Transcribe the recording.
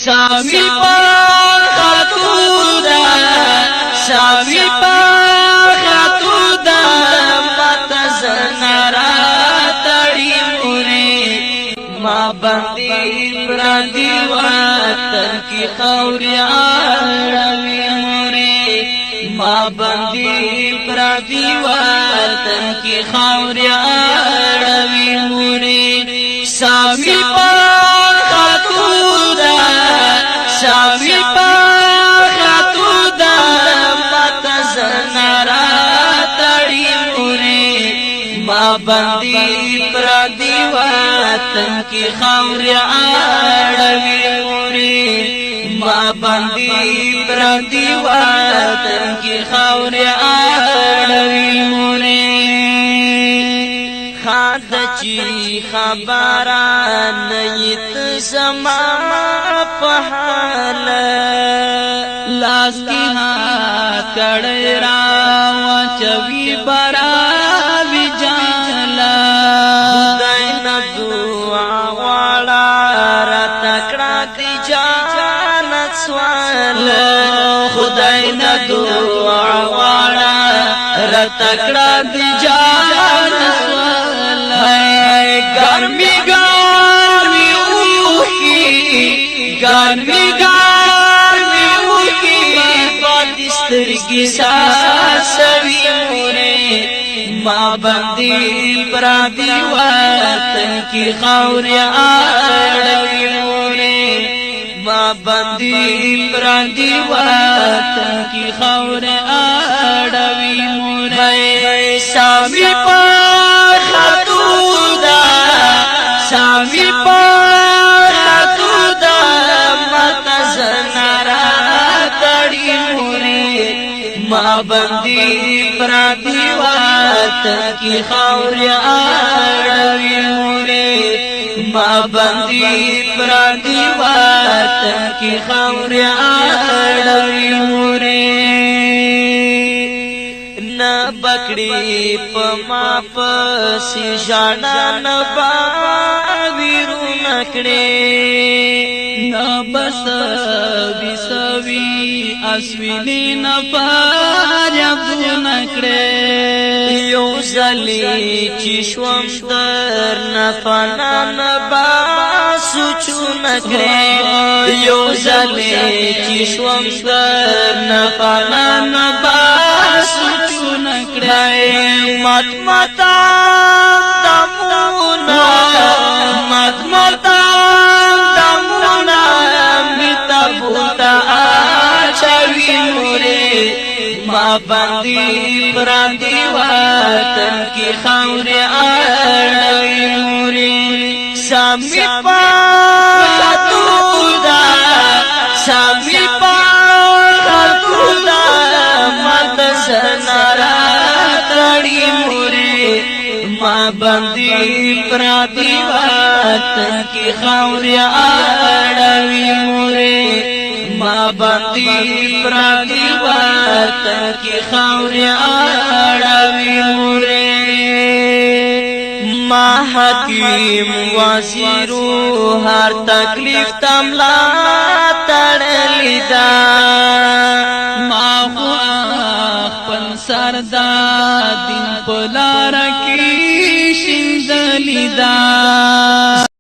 ساوی پا خطو دا ساوی پا خطو دا ماتا زنارا تڑی موری ما بندی پرندی وطن کی خوری آڑوی موری ما بندی پرندی وطن کی خوری آڑوی موری ساوی پا خطو دا ساوی پا خطو دا ماتا زنارا تڑی موری ما بندی پردی وطن کی خوری آڑوی موری ما بندی پردی وطن کی خوری آڑوی موری خاد چی خبران نیت زما پحال لاس کی ها کڑی راو چوی براوی جالا خدای ندعا والا را تکڑا دی جانت سوال خدای ندعا والا را تکڑا دی جانت سوال گرمی گرمی اوکی گرمی گرمی اوکی بادسترگی ساسوی موری ما بندی پرادی وطن کی خوری آڑوی موری ما بندی پرادی وطن کی خوری آڑوی موری ساوی پا ساوی پا خطو دا ماتا زنارا تڑی موری ما بندی پرادی وطن کی خوری آڑوی موری ما بندی پرادی وطن کی خوری آڑوی موری بکڑی پما پسی جانا نبا ویرو نکڑے نبا سوی سوی اسویلی نپار یبدو نکڑے یو زلی چشوم در نفانا نبا سوچو نکڑے یو زلی چشوم در نفانا نبا سوچو نکڑے مت متا دمونا مت متا دمونا میتا بوتا آچاوی موری ما بندی پرندی وطن کی خوری آڑوی موری سامی پا خطو دا سامی پا خطو دا مات زنارا تڑی موری ما بندی پرادی وطن کی خوری آڑوی موری ما بندی پرادی وطن کی خوری آڑوی موری ما حکیم وزیرو ہر تکلیف تملا تڑلی دا ما خواہ سردا دین پلار کی شندلی دا